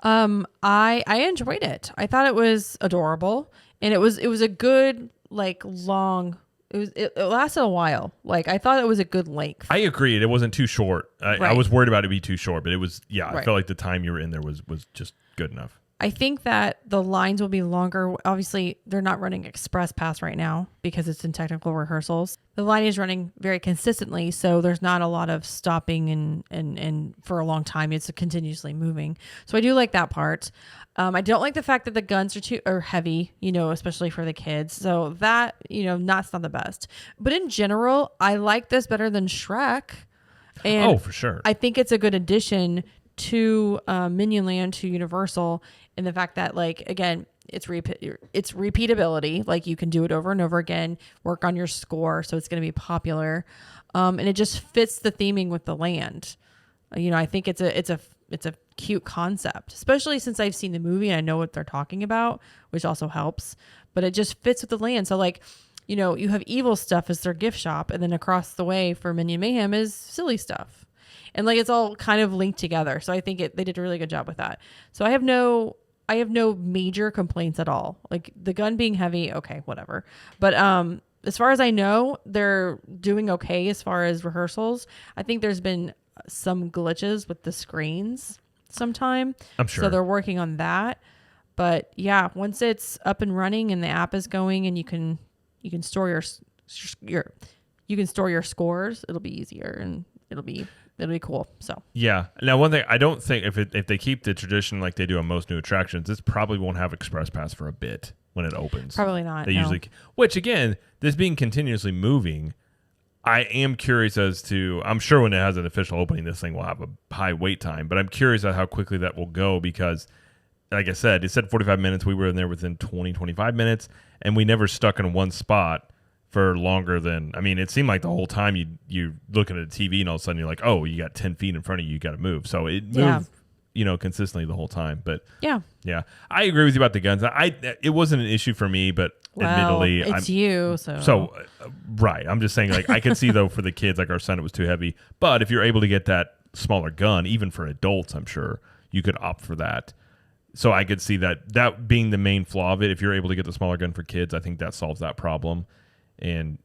I enjoyed it. I thought it was adorable, and it was a good long. It lasted a while. I thought it was a good length. I agreed. It wasn't too short. I was worried about it being too short, but it was. Yeah, I felt like the time you were in there was just good enough. I think that the lines will be longer. Obviously, they're not running Express Pass right now because it's in technical rehearsals. The line is running very consistently, so there's not a lot of stopping and for a long time. It's continuously moving. So I do like that part. I don't like the fact that the guns are heavy, especially for the kids. So that, that's not the best. But in general, I like this better than Shrek. And for sure. I think it's a good addition to Minion Land, to Universal, and the fact that again, it's repeatability. You can do it over and over again, work on your score, so it's going to be popular, and it just fits the theming with the land. I think it's a cute concept, especially since I've seen the movie and I know what they're talking about, which also helps. But it just fits with the land. So you have evil stuff as their gift shop, and then across the way for Minion Mayhem is silly stuff. And it's all kind of linked together. So I think they did a really good job with that. So I have no major complaints at all. The gun being heavy, okay, whatever. But as far as I know, they're doing okay as far as rehearsals. I think there's been some glitches with the screens sometime. I'm sure. So they're working on that. But yeah, once it's up and running and the app is going and you can store your scores, it'll be easier and it'll be cool. So yeah. Now, one thing, I don't think if they keep the tradition like they do on most new attractions, this probably won't have Express Pass for a bit when it opens. Probably not. They usually, which again, this being continuously moving, I am curious as to. I'm sure when it has an official opening, this thing will have a high wait time. But I'm curious at how quickly that will go because, like I said, it said 45 minutes. We were in there within 20, 25 minutes, and we never stuck in one spot for longer than, it seemed like the whole time you're looking at a TV and all of a sudden you're like, oh, you got 10 feet in front of you, you got to move. So it moved, consistently the whole time. But yeah, I agree with you about the guns. It wasn't an issue for me, but admittedly, right. I'm just saying, I could see though for the kids, like our son, it was too heavy. But if you're able to get that smaller gun, even for adults, I'm sure you could opt for that. So I could see that being the main flaw of it. If you're able to get the smaller gun for kids, I think that solves that problem. And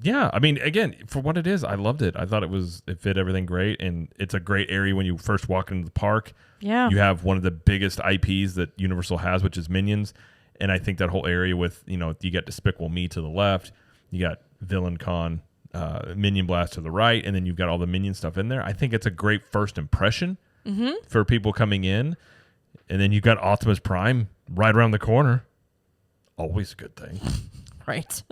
yeah, again, for what it is, I loved it. I thought it fit everything great. And it's a great area when you first walk into the park. Yeah. You have one of the biggest IPs that Universal has, which is Minions. And I think that whole area with, you got Despicable Me to the left, you got Villain-Con, Minion Blast to the right, and then you've got all the Minion stuff in there. I think it's a great first impression for people coming in. And then you've got Optimus Prime right around the corner. Always a good thing. Right.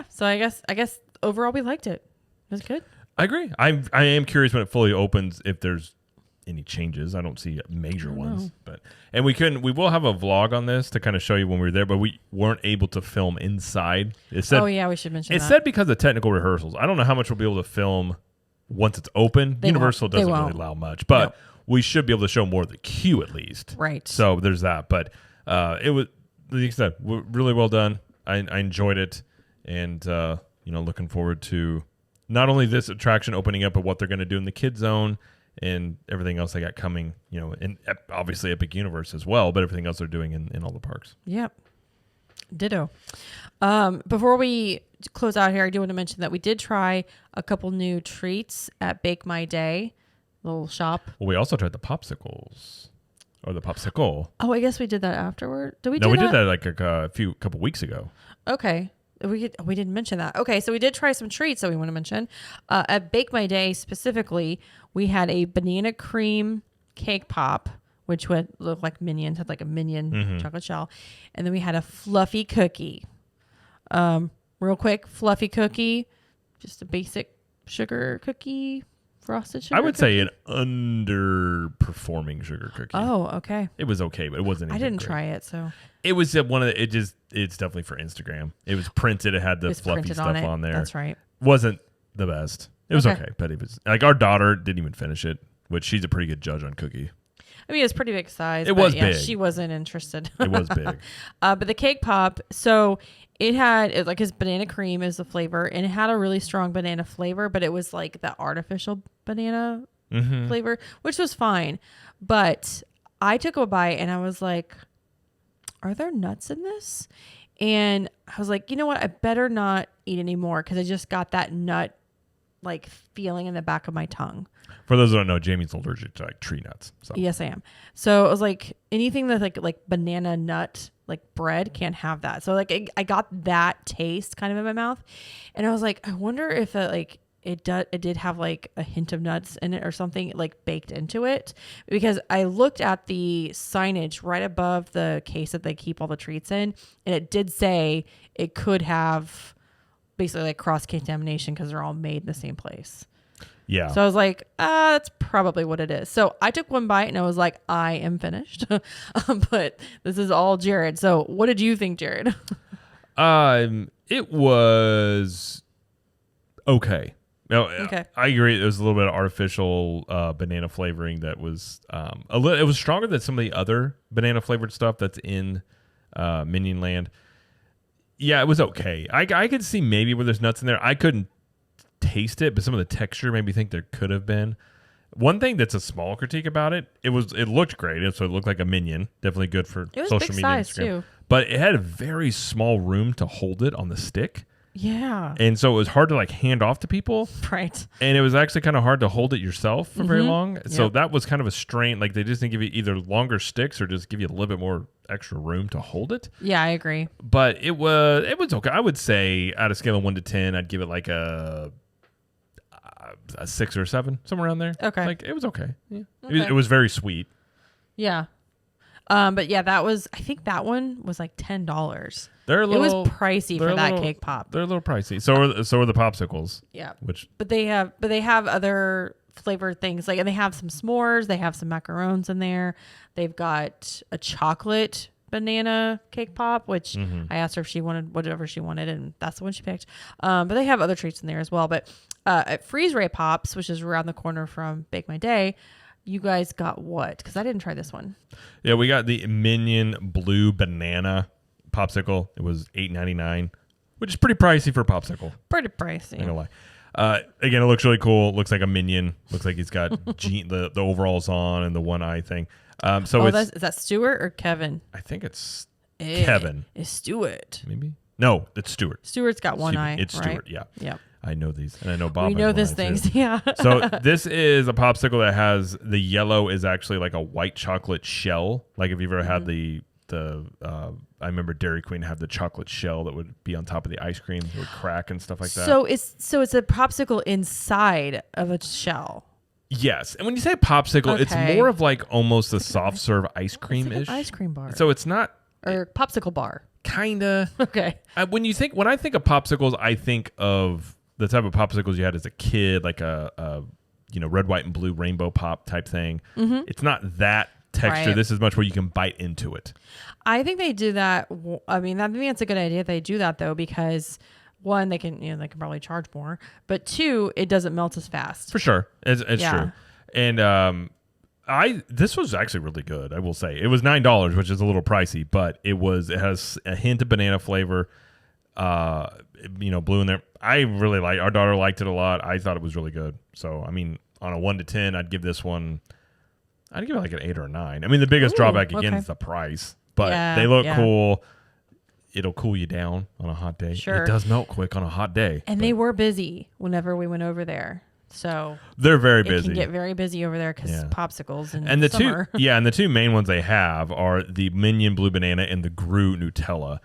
So I guess overall we liked it. It was good. I agree. I am curious when it fully opens if there's any changes. I don't see major ones, and we will have a vlog on this to kind of show you when we were there, but we weren't able to film inside. It said, we should mention that. It said because of technical rehearsals. I don't know how much we'll be able to film once it's open. Universal doesn't really allow much, but we should be able to show more of the queue at least. Right. So there's that, but it was, like you said, really well done. I enjoyed it, and looking forward to not only this attraction opening up, but what they're going to do in the Kid Zone and everything else they got coming. And obviously Epic Universe as well, but everything else they're doing in all the parks. Yep. Ditto. Before we close out here, I do want to mention that we did try a couple new treats at Bake My Day, little shop. Well, we also tried the popsicles. Or the popsicle. Oh, I guess we did that afterward. Did we? No, we did that like a couple weeks ago. Okay, we didn't mention that. Okay, so we did try some treats that we want to mention. At Bake My Day specifically, we had a banana cream cake pop which would look like Minions, had like a Minion Mm-hmm. chocolate shell. And then we had a fluffy cookie. Real quick, fluffy cookie, just a basic sugar cookie, frosted sugar I would say cookie. an underperforming sugar cookie. Oh, okay. It was okay, but it wasn't. I anything didn't great. try it, so It was one of the, it's definitely for Instagram. It was printed. It had the it's fluffy printed stuff on it. on there. That's right. Wasn't the best. It was Okay. okay, but it was like our daughter didn't even finish it, which she's a pretty good judge on cookie. I mean, it's pretty big size. It but was yeah, big. She wasn't interested. It was big. But the cake pop, so it had like his banana cream is the flavor, and it had a really strong banana flavor, but it was like the artificial banana Mm-hmm. flavor, which was fine. But I took a bite and I was like, are there nuts in this? And I was like, you know what? I better not eat anymore because I just got that nut like feeling in the back of my tongue. For those who don't know, Jamie's allergic to like tree nuts. So. Yes, I am. So it was like anything that's like banana nut, like bread, can't have that. So like I got that taste kind of in my mouth, and I was like, I wonder if it did have like a hint of nuts in it or something like baked into it, because I looked at the signage right above the case that they keep all the treats in, and it did say it could have basically like cross contamination because they're all made in the same place. Yeah. So I was like, that's probably what it is. So I took one bite and I was like, I am finished. But this is all Jared. So what did you think, Jared? It was okay. No, Okay. I agree. There was a little bit of artificial banana flavoring that was it was stronger than some of the other banana flavored stuff that's in Minion Land. Yeah, it was okay. I could see maybe where there's nuts in there. I couldn't taste it, but some of the texture made me think there could have been. One thing that's a small critique about it, it looked great. So it looked like a Minion. Definitely good for It was social big media. size Instagram. too. But it had a very small room to hold it on the stick. Yeah. And so it was hard to like hand off to people. Right. And it was actually kind of hard to hold it yourself for very long. So Yep. that was kind of a strain. Like they just didn't give you either longer sticks or just give you a little bit more extra room to hold it. Yeah, I agree. But it was okay. I would say out of scale of 1 to 10, I'd give it like a 6 or 7, somewhere around there. Okay. Like it was okay. Yeah. Okay. It was very sweet. Yeah. But yeah, I think that one was like $10. They're a It little was pricey they're for a that little- cake pop. They're a little pricey. So are the popsicles, Yeah. which But they have other flavored things, like, and they have some s'mores, they have some macarons in there. They've got a chocolate banana cake pop, which I asked her if she wanted whatever she wanted, and that's the one she picked. But they have other treats in there as well. But at Freeze Ray Pops, which is around the corner from Bake My Day, you guys got what? Because I didn't try this one. Yeah, we got the Minion Blue Banana popsicle. It was $8.99, which is pretty pricey for a popsicle. Pretty Not gonna pricey. lie. Again, it looks really cool. It looks like a minion. Looks like he's got the overalls on and the one eye thing. So Is that Stuart or Kevin? I think it's Eh, Kevin. It's Stuart. Maybe it's Stuart. Stuart's got one eye. It's right? Stuart. Yeah, Yep. I know these, and I know Bob. We has know one these eye, things. too. Yeah. So this is a popsicle that has the yellow is actually like a white chocolate shell. Like if you've ever had the I remember Dairy Queen had the chocolate shell that would be on top of the ice cream, it would crack and stuff like that. So it's a popsicle inside of a shell. Yes, and when you say popsicle, it's Okay. more of like almost a soft serve ice cream It's like ish. an ice cream bar. So it's not or popsicle bar. kinda. Okay. When I think of popsicles, I think of the type of popsicles you had as a kid, like a red, white, and blue rainbow pop type thing. It's not that texture. Right. This is much where you can bite into it. I think they do that. I think that's a good idea. They do that though, because one, they can probably charge more, but two, it doesn't melt as fast. For sure. It's Yeah. true. And this was actually really good, I will say. It was $9, which is a little pricey, but it has a hint of banana flavor, blue in there. I really our daughter liked it a lot. I thought it was really good. So, I mean, on a 1 to 10, I'd give it like an 8 or a 9. I mean, the biggest Ooh, drawback again okay. is the price, but Yeah, they look yeah. cool. It'll cool you down on a hot day. Sure. It does melt quick on a hot day. And they were busy whenever we went over there. So They're very it busy. can get very busy over there because Yeah. popsicles and And the summer. two main ones they have are the Minion Blue Banana and the Gru Nutella.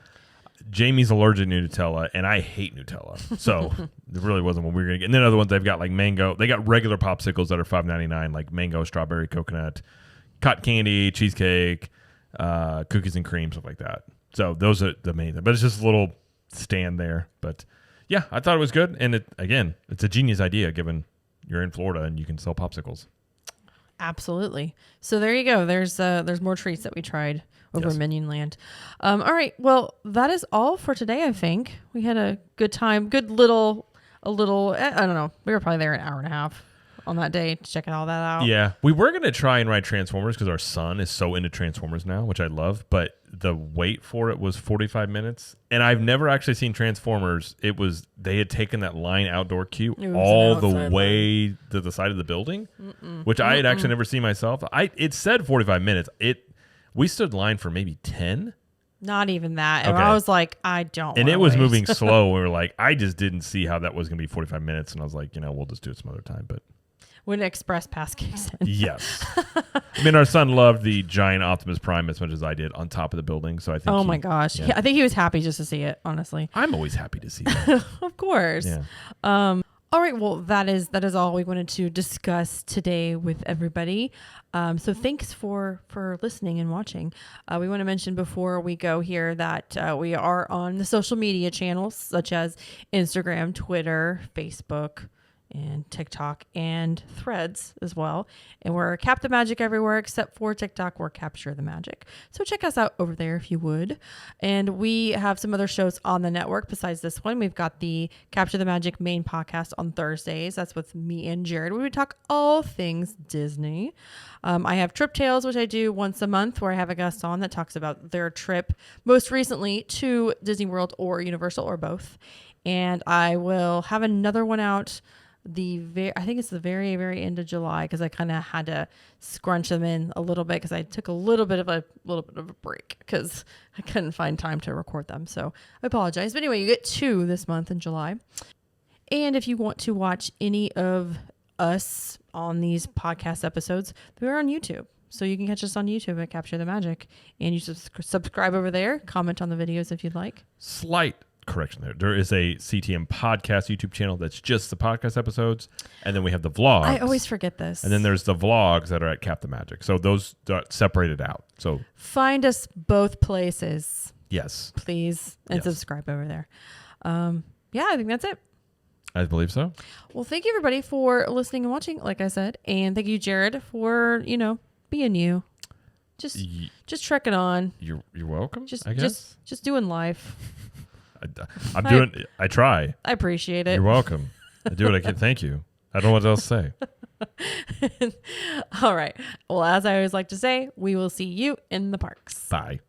Jamie's allergic to Nutella, and I hate Nutella, so it really wasn't what we were gonna get. And then other ones they've got like mango. They got regular popsicles that are $5.99, like mango, strawberry, coconut, cotton candy, cheesecake, cookies and cream, stuff like that. So those are the main thing. But it's just a little stand there. But yeah, I thought it was good. And it's a genius idea given you're in Florida and you can sell popsicles. Absolutely. So there you go. There's more treats that we tried over Yes. Minion Land. All right. Well, that is all for today. I think we had a good time. I don't know. We were probably there an hour and a half on that day to check all that out. Yeah, we were going to try and ride Transformers because our son is so into Transformers now, which I love. But the wait for it was 45 minutes. And I've never actually seen Transformers. They had taken that line outdoor queue It was all an the outside way to the side of the building, which I had actually never seen myself. It said 45 minutes. We stood in line for maybe 10. Not even that. And Okay. I was like, I don't. And wanna it was wait. moving slow. We were like, I just didn't see how that was going to be 45 minutes. And I was like, we'll just do it some other time. But When Express Pass kicks in. yes. I mean, our son loved the giant Optimus Prime as much as I did on top of the building. So I think Oh my gosh. yeah. I think he was happy just to see it, honestly. I'm always happy to see that. Of course. Yeah. All right. Well, that is all we wanted to discuss today with everybody. So thanks for listening and watching. We want to mention before we go here that we are on the social media channels such as Instagram, Twitter, Facebook, and TikTok and Threads as well. And we're Cap the Magic everywhere except for TikTok. We're Capture the Magic. So check us out over there if you would. And we have some other shows on the network besides this one. We've got the Capture the Magic main podcast on Thursdays. That's with me and Jared, where we talk all things Disney. I have Trip Tales, which I do once a month, where I have a guest on that talks about their trip most recently to Disney World or Universal or both. And I will have another one out I think it's the very, very end of July, because I kind of had to scrunch them in a little bit because I took a little bit of a break because I couldn't find time to record them. So I apologize. But anyway, you get 2 this month in July. And if you want to watch any of us on these podcast episodes, we're on YouTube. So you can catch us on YouTube at Capture the Magic, and you subscribe over there, comment on the videos if you'd like. Slight correction there. There is a CTM podcast YouTube channel that's just the podcast episodes. And then we have the vlogs. I always forget this. And then there's the vlogs that are at Cap the Magic. So those are separated out. So find us both places, yes, please, and Yes. subscribe over there. Yeah, I think that's it. I believe so. Well, thank you everybody for listening and watching, like I said, and thank you, Jared, for being you, just trekking on, You're welcome. just I guess. just doing life. I try. I appreciate it. You're welcome. I do what I can. Thank you. I don't know what else to say. All right. Well, as I always like to say, we will see you in the parks. Bye.